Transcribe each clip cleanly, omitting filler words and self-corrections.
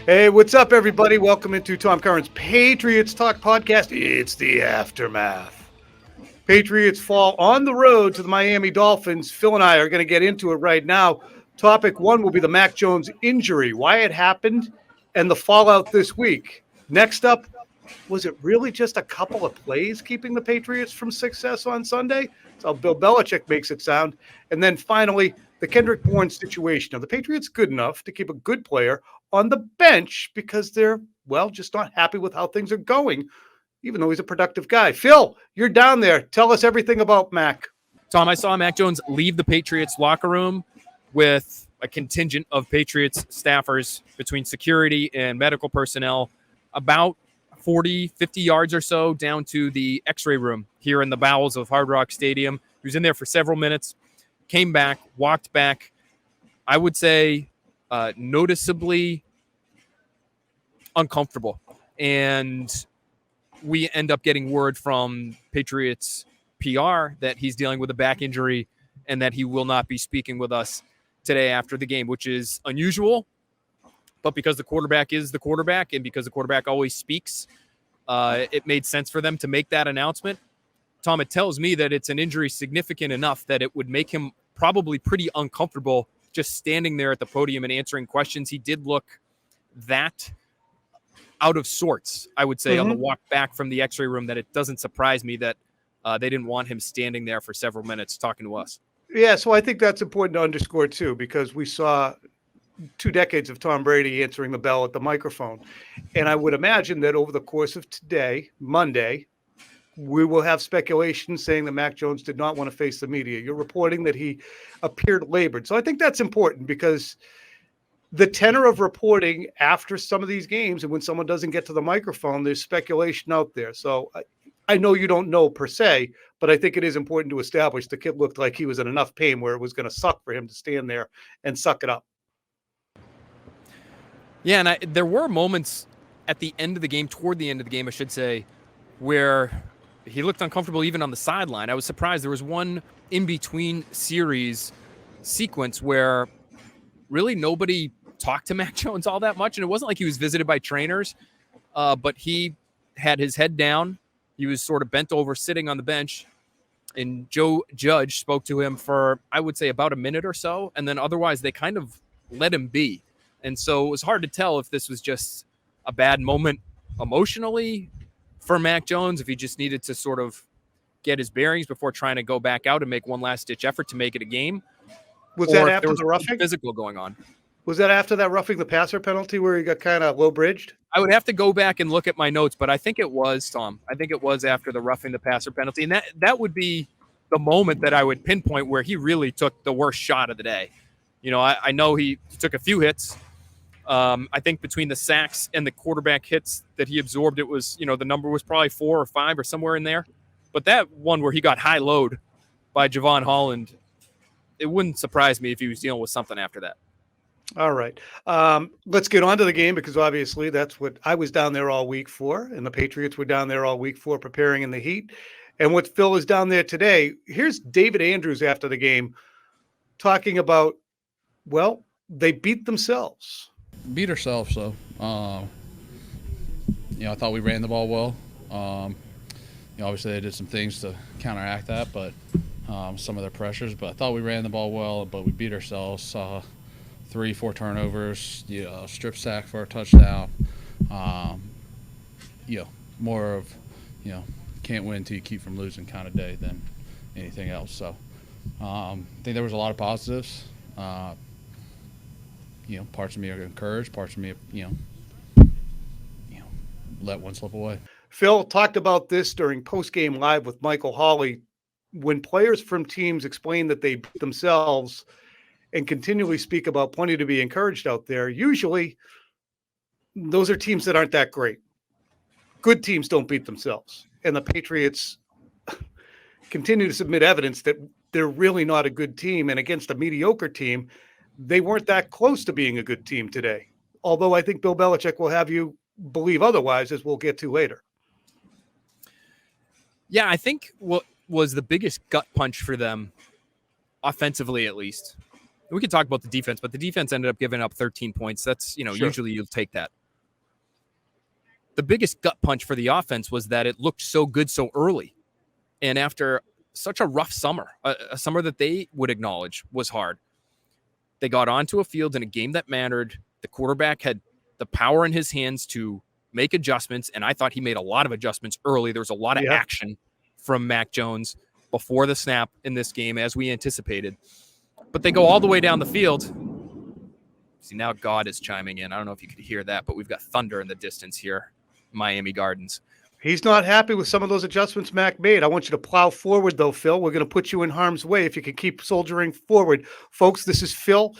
Hey, what's up, everybody? Welcome into Tom Curran's Patriots Talk podcast. It's the aftermath. Patriots fall on the road to the Miami Dolphins. Phil and I are going to get into it right now. Topic one will be the Mac Jones injury, why it happened, and the fallout this week. Next up, was it really just a couple of plays keeping the Patriots from success on Sunday? That's how Bill Belichick makes it sound. And then finally, the Kendrick Bourne situation. Are the Patriots good enough to keep a good player on the bench because they're, well, just not happy with how things are going, even though he's a productive guy? Phil, you're down there. Tell us everything about Mac. Tom, I saw Mac Jones leave the Patriots locker room with a contingent of Patriots staffers between security and medical personnel about 40, 50 yards or so down to the x-ray room here in the bowels of Hard Rock Stadium. He was in there for several minutes, came back, walked back, I would say noticeably uncomfortable. And we end up getting word from Patriots PR that he's dealing with a back injury and that he will not be speaking with us today after the game, which is unusual. But because the quarterback is the quarterback and because the quarterback always speaks, it made sense for them to make that announcement. Tom, it tells me that it's an injury significant enough that it would make him probably pretty uncomfortable just standing there at the podium and answering questions. He did look that out of sorts, I would say, on the walk back from the x-ray room, that it doesn't surprise me that they didn't want him standing there for several minutes talking to us. Yeah, so I think that's important to underscore, too, because we saw 2 decades of Tom Brady answering the bell at the microphone. And I would imagine that over the course of today, Monday, we will have speculation saying that Mac Jones did not want to face the media. You're reporting that he appeared labored. So I think that's important because the tenor of reporting after some of these games and when someone doesn't get to the microphone, there's speculation out there. So I know you don't know per se, but I think it is important to establish the kid looked like he was in enough pain where it was going to suck for him to stand there and suck it up. Yeah, and there were moments at the end of the game, toward the end of the game, I should say, where he looked uncomfortable even on the sideline. I was surprised. There was one in-between series sequence where really nobody talked to Mac Jones all that much, and it wasn't like he was visited by trainers, but he had his head down. He was sort of bent over, sitting on the bench, and Joe Judge spoke to him for, I would say, about a minute or so, and then otherwise they kind of let him be. And so it was hard to tell if this was just a bad moment emotionally for Mac Jones, if he just needed to sort of get his bearings before trying to go back out and make one last-ditch effort to make it a game. Was that after the roughing? Physical going on. Was that after that roughing the passer penalty where he got kind of low-bridged? I would have to go back and look at my notes, but I think it was, Tom. I think it was after the roughing the passer penalty. And that would be the moment that I would pinpoint where he really took the worst shot of the day. You know, I know he took a few hits. I think between the sacks and the quarterback hits that he absorbed, it was, the number was probably 4 or 5 or somewhere in there. But that one where he got high load by Javon Holland, it wouldn't surprise me if he was dealing with something after that. All right. Let's get on to the game because obviously that's what I was down there all week for, and the Patriots were down there all week for, preparing in the heat. And what Phil is down there today, here's David Andrews after the game talking about, well, they beat themselves. Beat ourselves, so I thought we ran the ball well. Obviously they did some things to counteract that, but some of their pressures. But I thought we ran the ball well, but we beat ourselves. 3-4 turnovers, strip sack for a touchdown. More of can't win until you keep from losing kind of day than anything else. So I think there was a lot of positives. Parts of me are encouraged, parts of me, let one slip away. Phil talked about this during post-game live with Michael Hawley. When players from teams explain that they beat themselves and continually speak about plenty to be encouraged out there, usually those are teams that aren't that great. Good teams don't beat themselves. And the Patriots continue to submit evidence that they're really not a good team. And against a mediocre team, they weren't that close to being a good team today. Although I think Bill Belichick will have you believe otherwise, as we'll get to later. Yeah, I think what was the biggest gut punch for them, offensively at least. We could talk about the defense, but the defense ended up giving up 13 points. That's, Sure. Usually you'll take that. the biggest gut punch for the offense was that it looked so good so early. And after such a rough summer, a summer that they would acknowledge was hard, they got onto a field in a game that mattered. The quarterback had the power in his hands to make adjustments, and I thought he made a lot of adjustments early. There was a lot of action from Mac Jones before the snap in this game, as we anticipated. But they go all the way down the field. See, now God is chiming in. I don't know if you could hear that, but we've got thunder in the distance here, Miami Gardens. He's not happy with some of those adjustments Mac made. I want you to plow forward, though, Phil. We're going to put you in harm's way if you can keep soldiering forward. Folks, this is Phil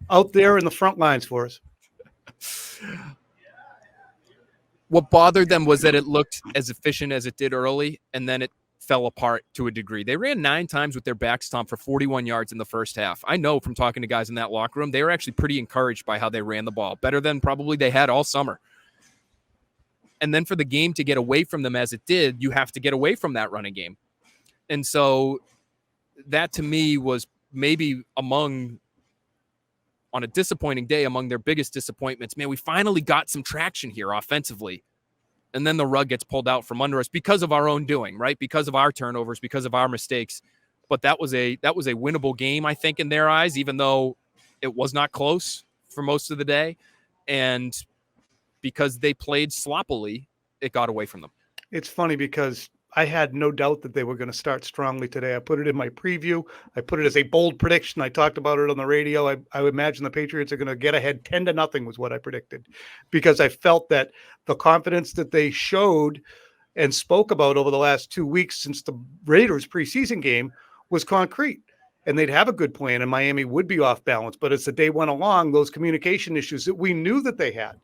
out there in the front lines for us. What bothered them was that it looked as efficient as it did early, and then it fell apart to a degree. They ran 9 times with their back stomp for 41 yards in the first half. I know from talking to guys in that locker room, they were actually pretty encouraged by how they ran the ball, better than probably they had all summer. And then for the game to get away from them as it did, you have to get away from that running game. And so that to me was maybe on a disappointing day, among their biggest disappointments. Man, we finally got some traction here offensively. And then the rug gets pulled out from under us because of our own doing, right? Because of our turnovers, because of our mistakes. But that was a winnable game, I think, in their eyes, even though it was not close for most of the day. And because they played sloppily, it got away from them. It's funny because I had no doubt that they were going to start strongly today. I put it in my preview. I put it as a bold prediction. I talked about it on the radio. I would imagine the Patriots are going to get ahead 10-0 was what I predicted, because I felt that the confidence that they showed and spoke about over the last 2 weeks since the Raiders preseason game was concrete. And they'd have a good plan and Miami would be off balance. But as the day went along, those communication issues that we knew that they had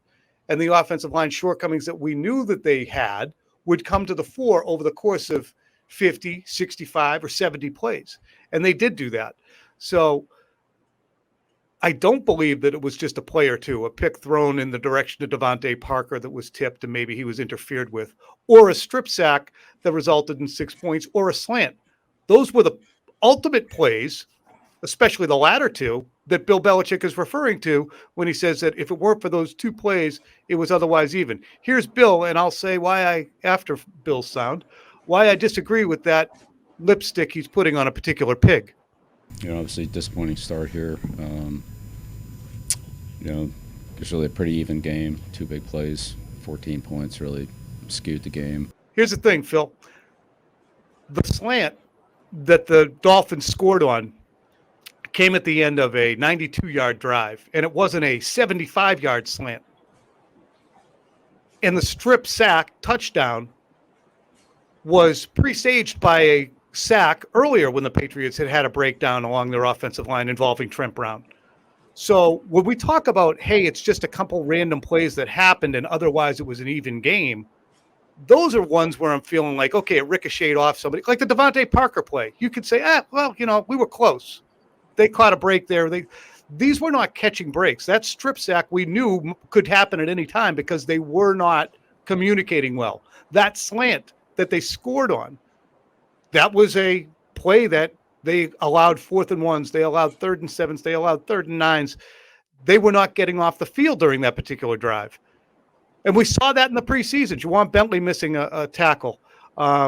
and the offensive line shortcomings that we knew that they had would come to the fore over the course of 50, 65, or 70 plays. And they did do that. So I don't believe that it was just a play or two, a pick thrown in the direction of Devontae Parker that was tipped and maybe he was interfered with, or a strip sack that resulted in 6 points, or a slant. Those were the ultimate plays, especially the latter two, that Bill Belichick is referring to when he says that if it weren't for those 2 plays, it was otherwise even. Here's Bill, and I'll say after Bill's sound, why I disagree with that lipstick he's putting on a particular pig. Obviously disappointing start here. It's really a pretty even game. 2 big plays, 14 points really skewed the game. Here's the thing, Phil. The slant that the Dolphins scored on came at the end of a 92-yard drive, and it wasn't a 75-yard slant. And the strip sack touchdown was presaged by a sack earlier when the Patriots had a breakdown along their offensive line involving Trent Brown. So when we talk about, hey, it's just a couple random plays that happened and otherwise it was an even game, those are ones where I'm feeling like, okay, it ricocheted off somebody. Like the Devontae Parker play. You could say, we were close. They caught a break there. These were not catching breaks. That strip sack we knew could happen at any time because they were not communicating well. That slant that they scored on, that was a play that they allowed 4th and 1s. They allowed 3rd and 7s. They allowed 3rd and 9s. They were not getting off the field during that particular drive. And we saw that in the preseason. Juwan Bentley missing a tackle.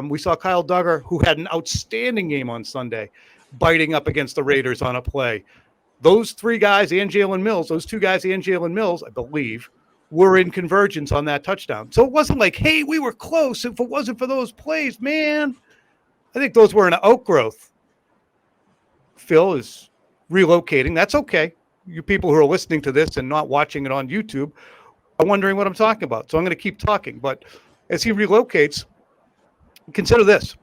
We saw Kyle Duggar, who had an outstanding game on Sunday, biting up against the Raiders on a play. Those 3 guys and Jalen Mills, I believe, were in convergence on that touchdown. So it wasn't like, hey, we were close. If it wasn't for those plays, man, I think those were an outgrowth. Phil is relocating. That's okay. You people who are listening to this and not watching it on YouTube are wondering what I'm talking about. So I'm going to keep talking. But as he relocates, consider this.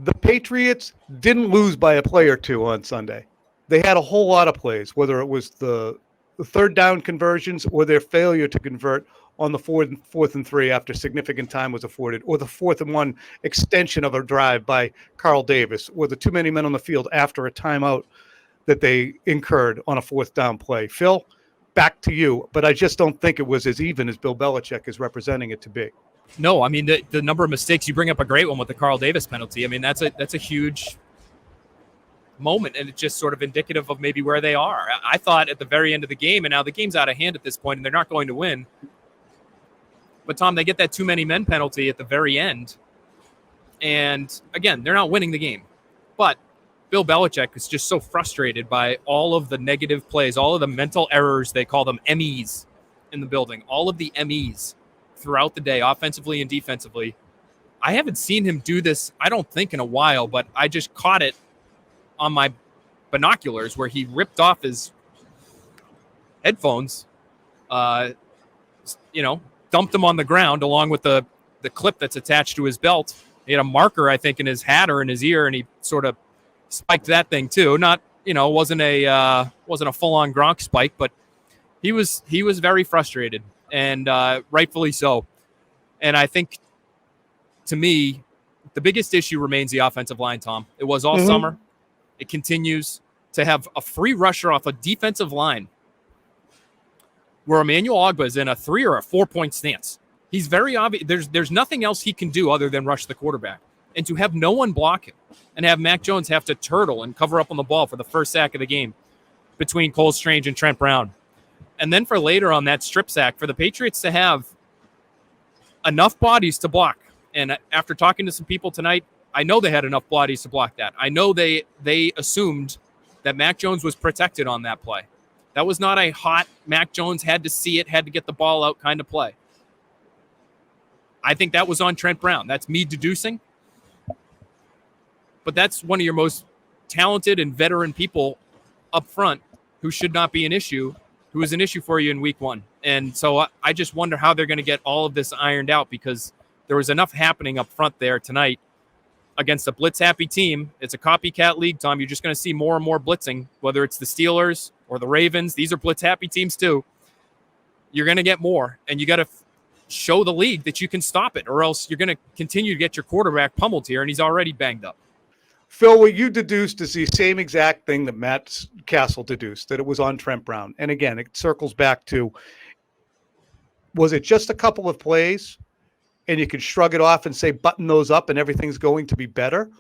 The Patriots didn't lose by a play or 2 on Sunday. They had a whole lot of plays, whether it was the 3rd down conversions or their failure to convert on the 4th and 3 after significant time was afforded, or the 4th and 1 extension of a drive by Carl Davis, or the too many men on the field after a timeout that they incurred on a 4th down play. Phil, back to you, but I just don't think it was as even as Bill Belichick is representing it to be. No, I mean, the number of mistakes, you bring up a great one with the Carl Davis penalty. I mean, that's a huge moment, and it's just sort of indicative of maybe where they are. I thought at the very end of the game, and now the game's out of hand at this point, and they're not going to win. But, Tom, they get that too many men penalty at the very end. And, again, they're not winning the game. But Bill Belichick is just so frustrated by all of the negative plays, all of the mental errors, they call them MEs in the building, all of the MEs throughout the day, offensively and defensively. I haven't seen him do this, I don't think, in a while, but I just caught it on my binoculars where he ripped off his headphones, dumped them on the ground along with the clip that's attached to his belt. He had a marker, I think, in his hat or in his ear, and he sort of spiked that thing too. Not, wasn't a full-on Gronk spike, but he was very frustrated, and rightfully so. And I think, to me, the biggest issue remains the offensive line, Tom. It was all summer. It continues to have a free rusher off a defensive line where Emmanuel Ogbah is in a 3 or a 4-point stance. He's very obvious. There's nothing else he can do other than rush the quarterback. And to have no one block him and have Mac Jones have to turtle and cover up on the ball for the first sack of the game between Cole Strange and Trent Brown. And then for later on that strip sack, for the Patriots to have enough bodies to block. And after talking to some people tonight, I know they had enough bodies to block that. I know they assumed that Mac Jones was protected on that play. That was not a hot Mac Jones had to see it, had to get the ball out kind of play. I think that was on Trent Brown. That's me deducing. But that's one of your most talented and veteran people up front who should not be an issue, who is an issue for you in week 1. And so I just wonder how they're going to get all of this ironed out, because there was enough happening up front there tonight against a blitz-happy team. It's a copycat league, Tom. You're just going to see more and more blitzing, whether it's the Steelers or the Ravens. These are blitz-happy teams too. You're going to get more, and you got to show the league that you can stop it, or else you're going to continue to get your quarterback pummeled here, and he's already banged up. Phil, what you deduced is the same exact thing that Matt Castle deduced, that it was on Trent Brown. And again, it circles back to, was it just a couple of plays and you could shrug it off and say, button those up and everything's going to be better?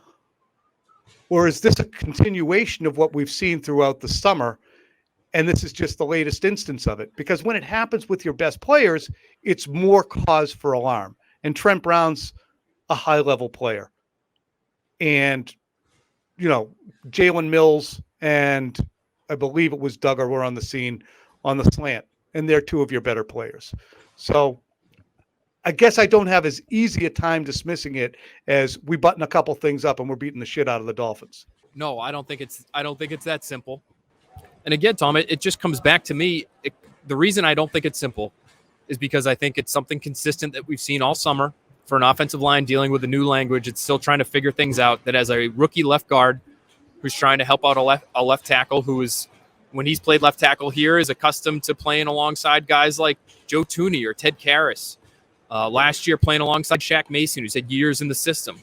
Or is this a continuation of what we've seen throughout the summer, and this is just the latest instance of it? Because when it happens with your best players, it's more cause for alarm. And Trent Brown's a high-level player. And, Jalen Mills and I believe it was Duggar were on the scene on the slant, and they're two of your better players. So I guess I don't have as easy a time dismissing it as we button a couple things up and we're beating the shit out of the Dolphins. No, I don't think it's that simple. And again, Tom, it just comes back to me. The reason I don't think it's simple is because I think it's something consistent that we've seen all summer for an offensive line dealing with a new language. It's still trying to figure things out. That as a rookie left guard who's trying to help out a left tackle who is, when he's played left tackle here, is accustomed to playing alongside guys like Joe Thuney or Ted Karras. Last year playing alongside Shaq Mason, who's had years in the system.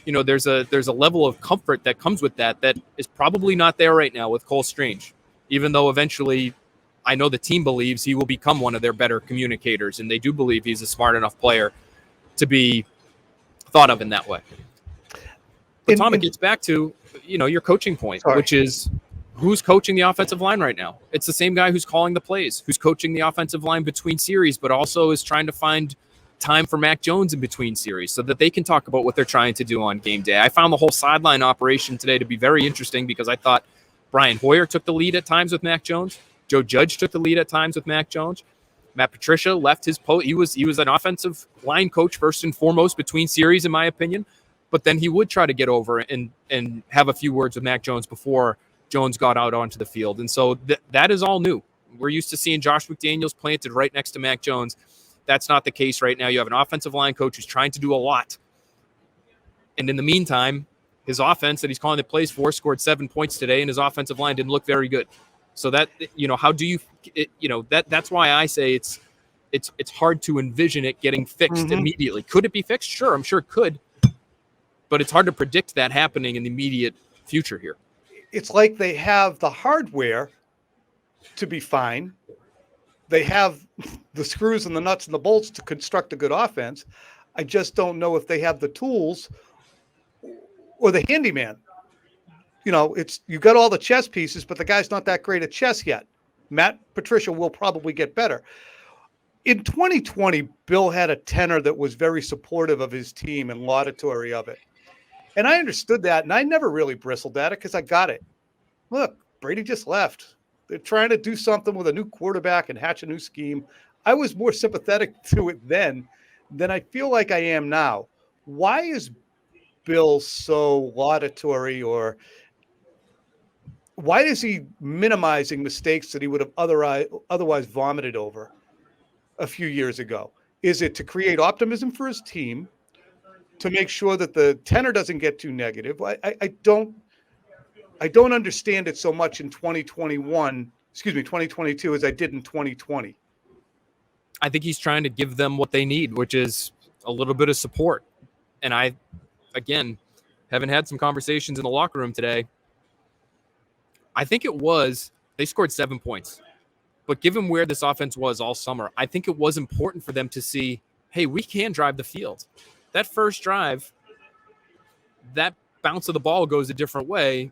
There's a level of comfort that comes with that is probably not there right now with Cole Strange, even though eventually I know the team believes he will become one of their better communicators, and they do believe he's a smart enough player to be thought of in that way. But Tom, it gets back to, your coaching point, which is who's coaching the offensive line right now. It's the same guy who's calling the plays, who's coaching the offensive line between series, but also is trying to find time for Mac Jones in between series so that they can talk about what they're trying to do on game day. I found the whole sideline operation today to be very interesting because I thought Brian Hoyer took the lead at times with Mac Jones. Joe Judge took the lead at times with Mac Jones. Matt Patricia left his post. He was an offensive line coach first and foremost between series, in my opinion. But then he would try to get over and have a few words with Mac Jones before Jones got out onto the field. And so that is all new. We're used to seeing Josh McDaniels planted right next to Mac Jones. That's not the case right now. You have an offensive line coach who's trying to do a lot. And in the meantime, his offense that he's calling the plays for scored 7 points today, and his offensive line didn't look very good. So that, how do you, that's why I say it's hard to envision it getting fixed immediately. Could it be fixed? Sure, I'm sure it could. But it's hard to predict that happening in the immediate future here. It's like they have the hardware to be fine. They have the screws and the nuts and the bolts to construct a good offense. I just don't know if they have the tools or the handyman. You got all the chess pieces, but the guy's not that great at chess yet. Matt Patricia will probably get better. In 2020, Bill had a tenor that was very supportive of his team and laudatory of it. And I understood that, and I never really bristled at it because I got it. Look, Brady just left. They're trying to do something with a new quarterback and hatch a new scheme. I was more sympathetic to it then than I feel like I am now. Why is Bill so laudatory, or why is he minimizing mistakes that he would have otherwise vomited over a few years ago? Is it to create optimism for his team, to make sure that the tenor doesn't get too negative? I don't understand it so much in 2022 as I did in 2020. I think he's trying to give them what they need, which is a little bit of support. And I, again, having had some conversations in the locker room today, I think they scored 7 points. But given where this offense was all summer, I think it was important for them to see, hey, we can drive the field. That first drive, that bounce of the ball goes a different way.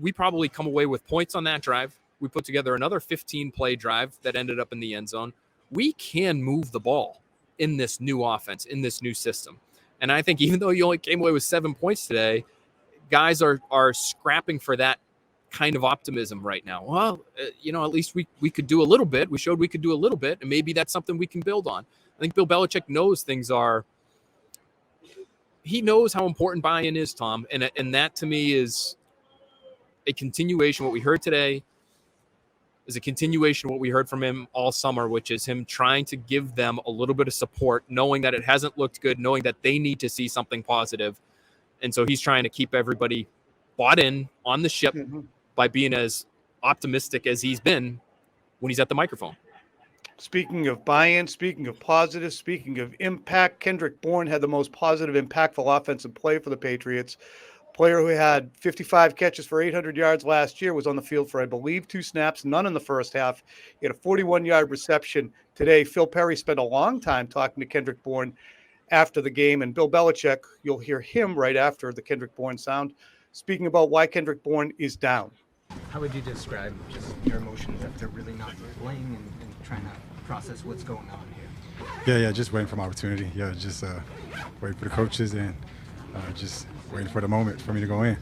We probably come away with points on that drive. We put together another 15-play drive that ended up in the end zone. We can move the ball in this new offense, in this new system. And I think even though you only came away with 7 points today, guys are scrapping for that kind of optimism right now. Well, at least we could do a little bit. We showed we could do a little bit, and maybe that's something we can build on. I think Bill Belichick knows he knows how important buy-in is, Tom. And that to me is a continuation. What we heard today is a continuation of what we heard from him all summer, which is him trying to give them a little bit of support, knowing that it hasn't looked good, knowing that they need to see something positive. And so he's trying to keep everybody bought in on the ship by being as optimistic as he's been when he's at the microphone. Speaking of buy-in, speaking of positive, speaking of impact, Kendrick Bourne had the most positive, impactful offensive play for the Patriots. Player who had 55 catches for 800 yards last year was on the field for, I believe, 2 snaps, none in the first half. He had a 41-yard reception today. Phil Perry spent a long time talking to Kendrick Bourne after the game, and Bill Belichick, you'll hear him right after the Kendrick Bourne sound, speaking about why Kendrick Bourne is down. How would you describe just your emotions after really not playing and trying to process what's going on here? Yeah, just waiting for my opportunity. Yeah, just waiting for the coaches and just waiting for the moment for me to go in.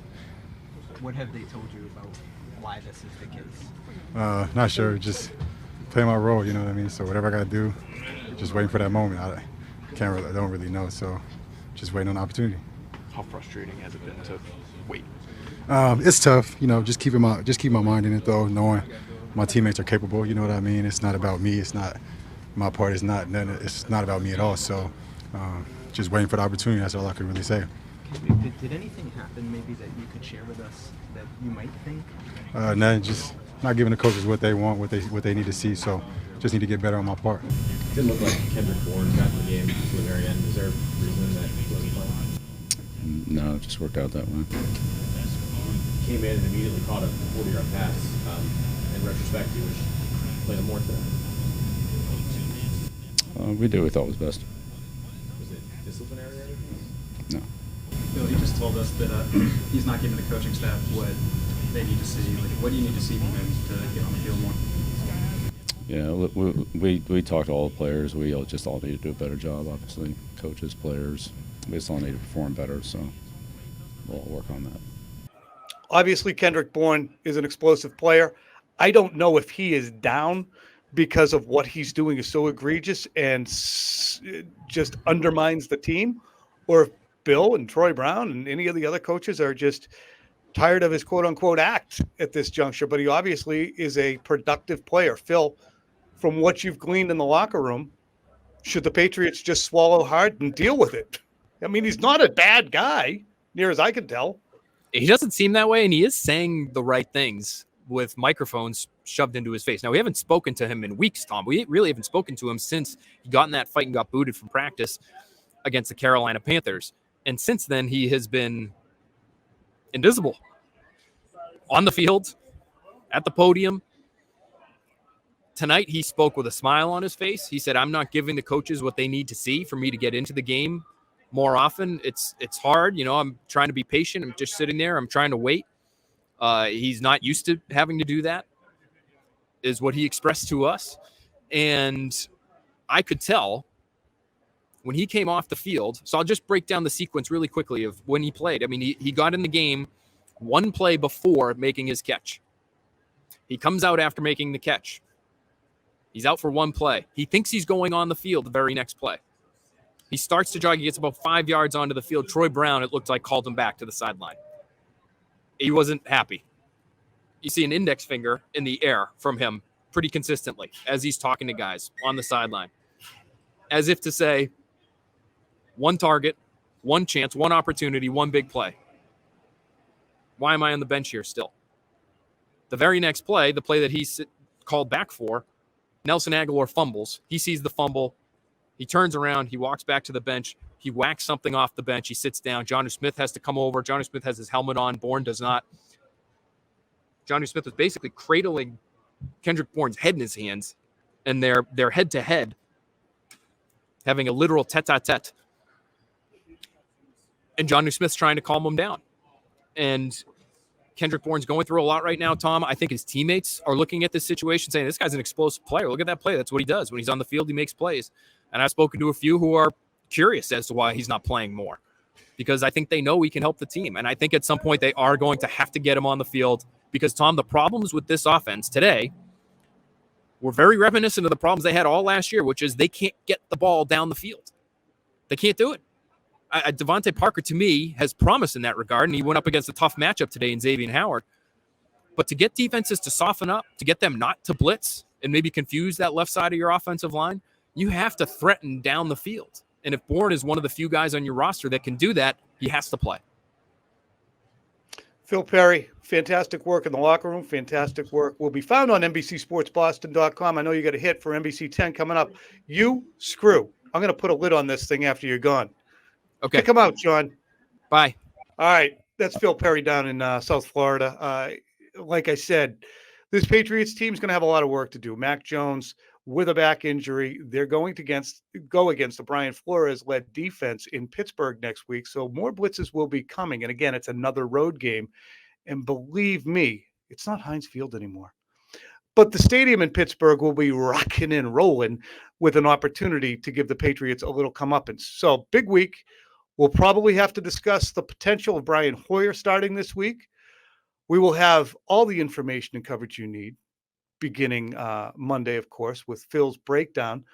What have they told you about why this is the case? Not sure, just play my role, you know what I mean? So whatever I got to do, just waiting for that moment. I don't really know, so just waiting on the opportunity. How frustrating has it been to wait? It's tough, just keep my mind in it though, knowing my teammates are capable, you know what I mean? It's not about me, it's not my part, it's not about me at all. So just waiting for the opportunity, that's all I could really say. Did anything happen maybe that you could share with us that you might think? No, just not giving the coaches what they want, what they need to see. So just need to get better on my part. It didn't look like Kendrick Bourne got in the game to the very end. Is there a reason that he wasn't playing? No, it just worked out that way. Came in and immediately caught a 40-yard pass. In retrospect, he was playing more today. We did what we thought was best. Was it disciplinary or anything? No. Bill, he just told us that he's not giving the coaching staff what they need to see. Like, what do you need to see from him to get on the field more? Yeah, we talked to all the players. We just all need to do a better job, obviously. Coaches, players. We just all need to perform better, so we'll all work on that. Obviously, Kendrick Bourne is an explosive player. I don't know if he is down because of what he's doing is so egregious and just undermines the team, or if Bill and Troy Brown and any of the other coaches are just tired of his quote-unquote act at this juncture. But he obviously is a productive player. Phil, from what you've gleaned in the locker room, should the Patriots just swallow hard and deal with it? I mean, he's not a bad guy, near as I can tell. He doesn't seem that way, and he is saying the right things with microphones shoved into his face. Now, we haven't spoken to him in weeks, Tom. We really haven't spoken to him since he got in that fight and got booted from practice against the Carolina Panthers. And since then, he has been invisible on the field, at the podium. Tonight, he spoke with a smile on his face. He said, I'm not giving the coaches what they need to see for me to get into the game more often. It's hard. I'm trying to be patient. I'm just sitting there. I'm trying to wait. He's not used to having to do that, is what he expressed to us. And I could tell when he came off the field. So I'll just break down the sequence really quickly of when he played. I mean, he got in the game one play before making his catch. He comes out after making the catch. He's out for one play. He thinks he's going on the field the very next play. He starts to jog. He gets about 5 yards onto the field. Troy Brown, it looked like, called him back to the sideline. He wasn't happy. You see an index finger in the air from him pretty consistently as he's talking to guys on the sideline, as if to say, one target, one chance, one opportunity, one big play. Why am I on the bench here still? The very next play, the play that he's called back for, Nelson Aguilar fumbles. He sees the fumble. He turns around. He walks back to the bench. He whacks something off the bench. He sits down. Jonnu Smith has to come over. Jonnu Smith has his helmet on. Bourne does not. Jonnu Smith was basically cradling Kendrick Bourne's head in his hands, and they're head-to-head, having a literal tete-a-tete. And Jonnu Smith's trying to calm him down. And Kendrick Bourne's going through a lot right now, Tom. I think his teammates are looking at this situation saying, this guy's an explosive player. Look at that play. That's what he does. When he's on the field, he makes plays. And I've spoken to a few who are curious as to why he's not playing more, because I think they know he can help the team. And I think at some point they are going to have to get him on the field because, Tom, the problems with this offense today were very reminiscent of the problems they had all last year, which is they can't get the ball down the field. They can't do it. Devontae Parker, to me, has promise in that regard, and he went up against a tough matchup today in Xavier Howard. But to get defenses to soften up, to get them not to blitz and maybe confuse that left side of your offensive line, you have to threaten down the field. And if Bourne is one of the few guys on your roster that can do that, he has to play. Phil Perry, fantastic work in the locker room, fantastic work. Will be found on NBCSportsBoston.com. I know you got a hit for NBC 10 coming up. You screw. I'm going to put a lid on this thing after you're gone. Okay. Come out, John. Bye. All right. That's Phil Perry down in South Florida. Like I said, this Patriots team is going to have a lot of work to do. Mac Jones with a back injury. They're going to go against the Brian Flores-led defense in Pittsburgh next week. So more blitzes will be coming. And again, it's another road game. And believe me, it's not Heinz Field anymore. But the stadium in Pittsburgh will be rocking and rolling with an opportunity to give the Patriots a little comeuppance. So big week. We'll probably have to discuss the potential of Brian Hoyer starting this week. We will have all the information and coverage you need beginning Monday, of course, with Phil's breakdown.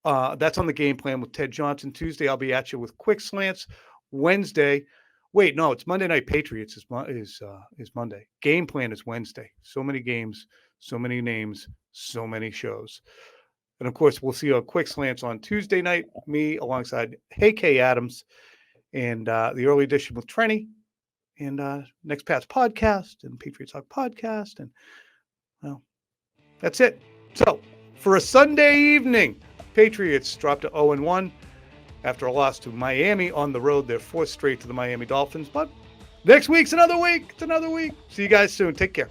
That's on the game plan with Ted Johnson. Tuesday, I'll be at you with quick slants. Wednesday, wait, no, it's Monday Night Patriots is Monday. Game plan is Wednesday. So many games, so many names, so many shows. And, of course, we'll see you on Quick Slants on Tuesday night, me alongside Hey K. Adams, and the early edition with Trenny, and Next Pat's podcast, and Patriots Talk podcast. And, well, that's it. So, for a Sunday evening, Patriots dropped to 0-1 after a loss to Miami on the road. They're fourth straight to the Miami Dolphins. But next week's another week. It's another week. See you guys soon. Take care.